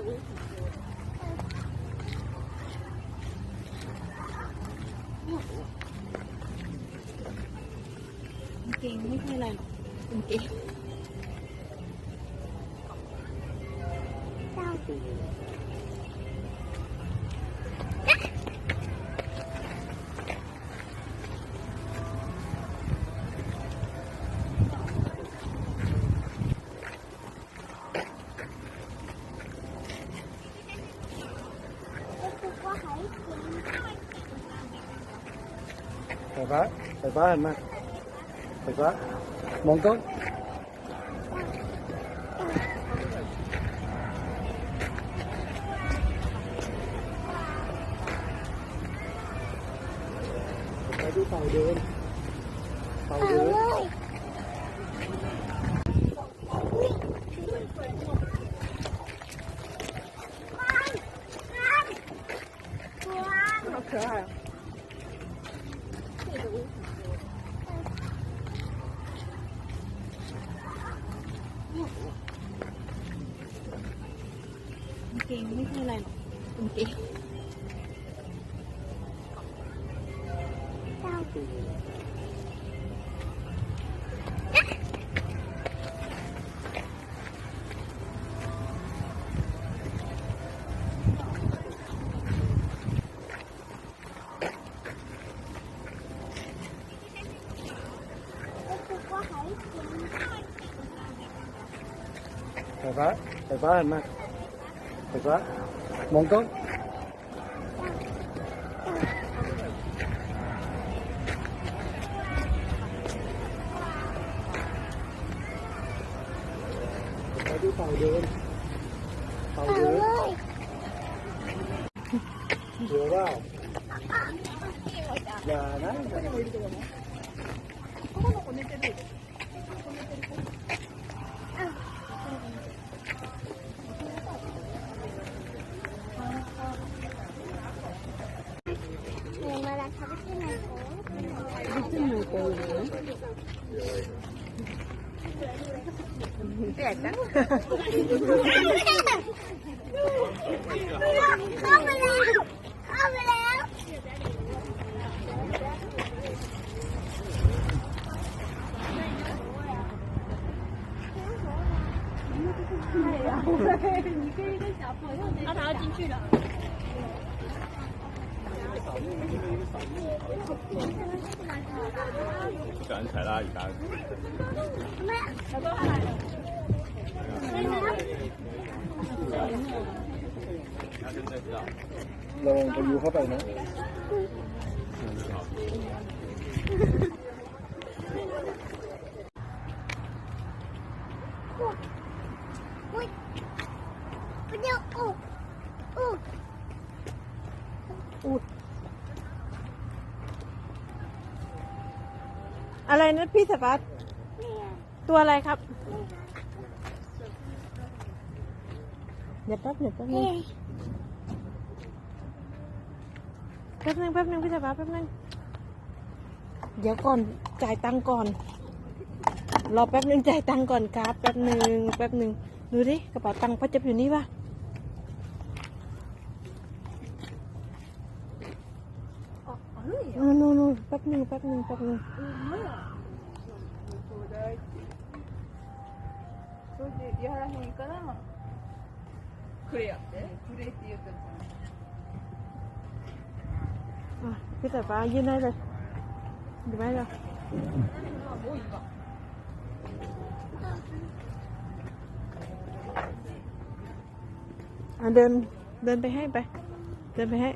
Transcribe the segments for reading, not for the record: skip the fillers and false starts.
เก่งไม่ใช่อะไรหรอกเป็นเก่งไฟฟ้าเห็นไหมไฟฟ้ามองกล้องไปดูเต่าเดินเก่งไม่ใช่อะไรหรอกเป็นเก่งไฟฟ้าเห็นไหมไฟฟ้ามองกล้องไปดูเต่าเดินเดี๋ยวว่าอย่านะแปลกจังเข้าไปแล้ว他进去了。不小心踩拉鱼竿。小豆还来了。ระวังพายุเข้าไปนะอะไรนะพี่สปัสตัวอะไรครับเดี๋ยวแป๊บนึงแป๊บนึงพี่สปัสแป๊บนึงเดี๋ยวก่อนจ่ายตังค์ก่อนรอแป๊บนึงจ่ายตังค์ก่อนครับแป๊บนึงดูดิกระเป๋าตังค์ป้าจะอยู่นี่ป่ะนู่นแป๊บนึงやらへんからくれやってくれって言ってた。พี่สายฟ้ายืนได้เลยดูไหมล่ะเดินไปให้เดินไปให้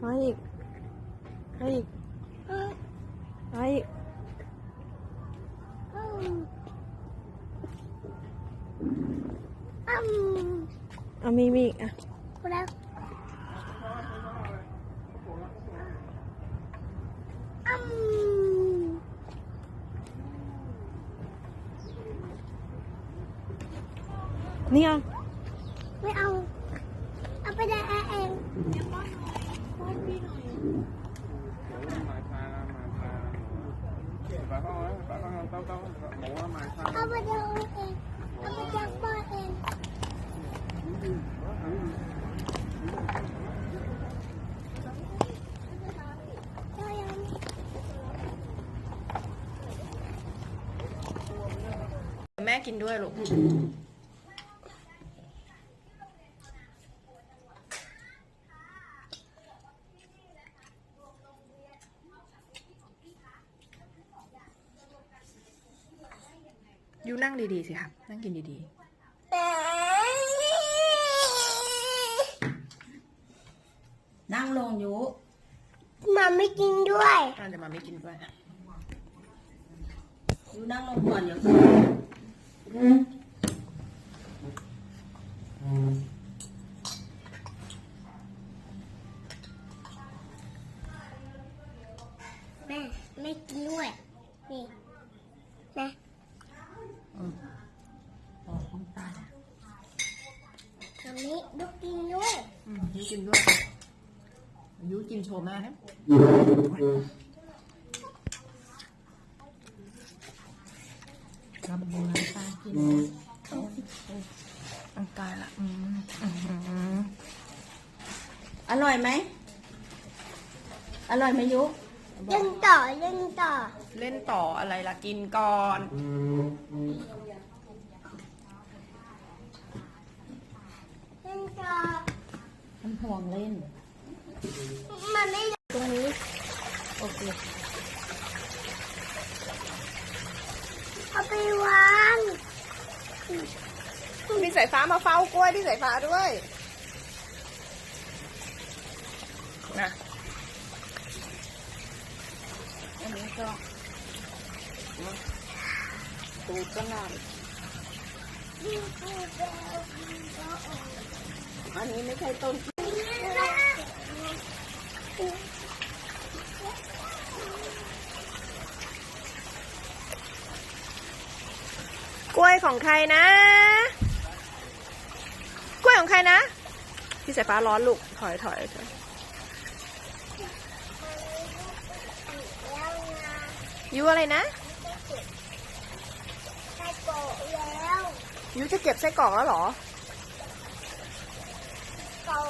มาอีกมีอีกแล้วนี่เอาไม่เอาไปได้เองไ เอาไปเดินเองเอาไปจับป้าเองได้ยัง แม่กินด้วยลูกยูนั่งดีๆสิครับนั่งกินดีๆนั่งลงยู มาไม่กินด้วย เดี๋ยวมาไม่กินด้วย ยูนั่งลงก่อนเดี๋ยว แม่ไม่กินด้วยนี่นะ อ๋อห้องตา ทำนี้ลูกกินด้วย ยูกินด้วยยูกินโชว์แม่ครับ รับบูน้ำตากิน อังกายละ อร่อยไหมอร่อยไหมยุ เล่นต่อเล่นต่อ เล่นต่ออะไรล่ะกินก่อน เล่นต่อ มันห่วงเล่น มันไม่ ตรงนี้โอเค เอาไปวาง พี่สายฟ้ามาเฝ้ากล้วยพี่สายฟ้าด้วยนะอันนี้ก็ตูดก็นานอันนี้ไม่ใช่ต้นกล้วยของใครนะ กล้วยของใครนะ พี่สายฟ้าร้อนลูกถอยยูอะไรนะ ใส่โกะแล้ว ยูจะเก็บไส้กรอกแล้วเหรอ โกะ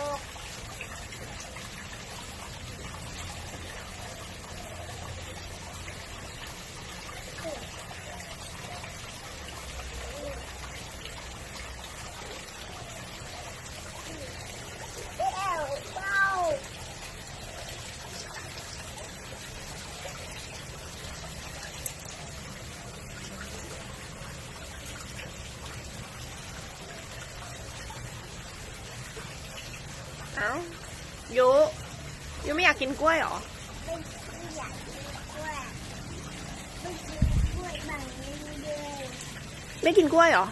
เป้า เอ้ายูไม่อยากกินกล้วยเหรอ ไม่อยากกินกล้วยไม่กินกล้วยแบบนี้เลย ไม่กินกล้วยเหรอ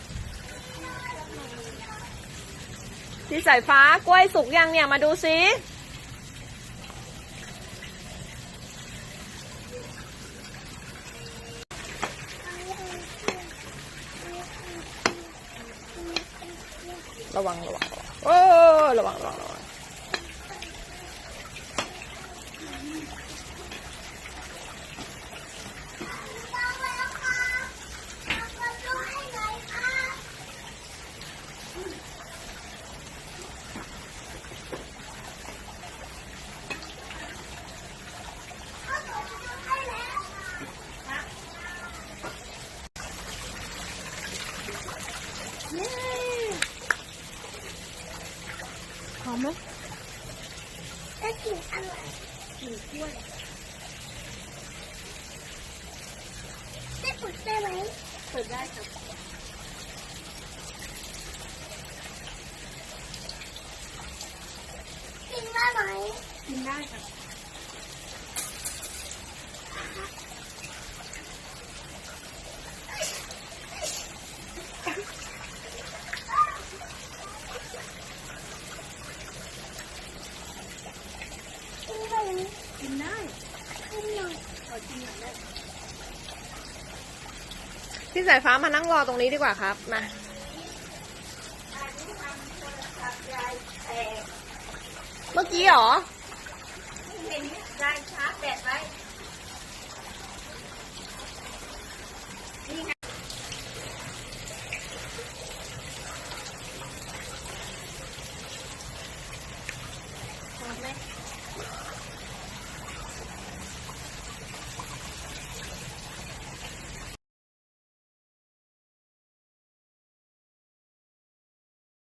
พี่สายฟ้ากล้วยสุกยังเนี่ยมาดูซิระวังโอ้ระวัง หอมไหม ถ้ากินอร่อยกินกล้วยได้ปลดได้ไหม เปิดได้ค่ะ กินได้ไหม กินได้ค่ะ กินได้ไหม กินได้ กินหน่อย ขอกินหน่อยได้ พี่สายฟ้ามานั่งรอตรงนี้ดีกว่าครับมาเมื่อกี้เหรอ เห็นได้ชาร์จแบตไว้ นี่ไง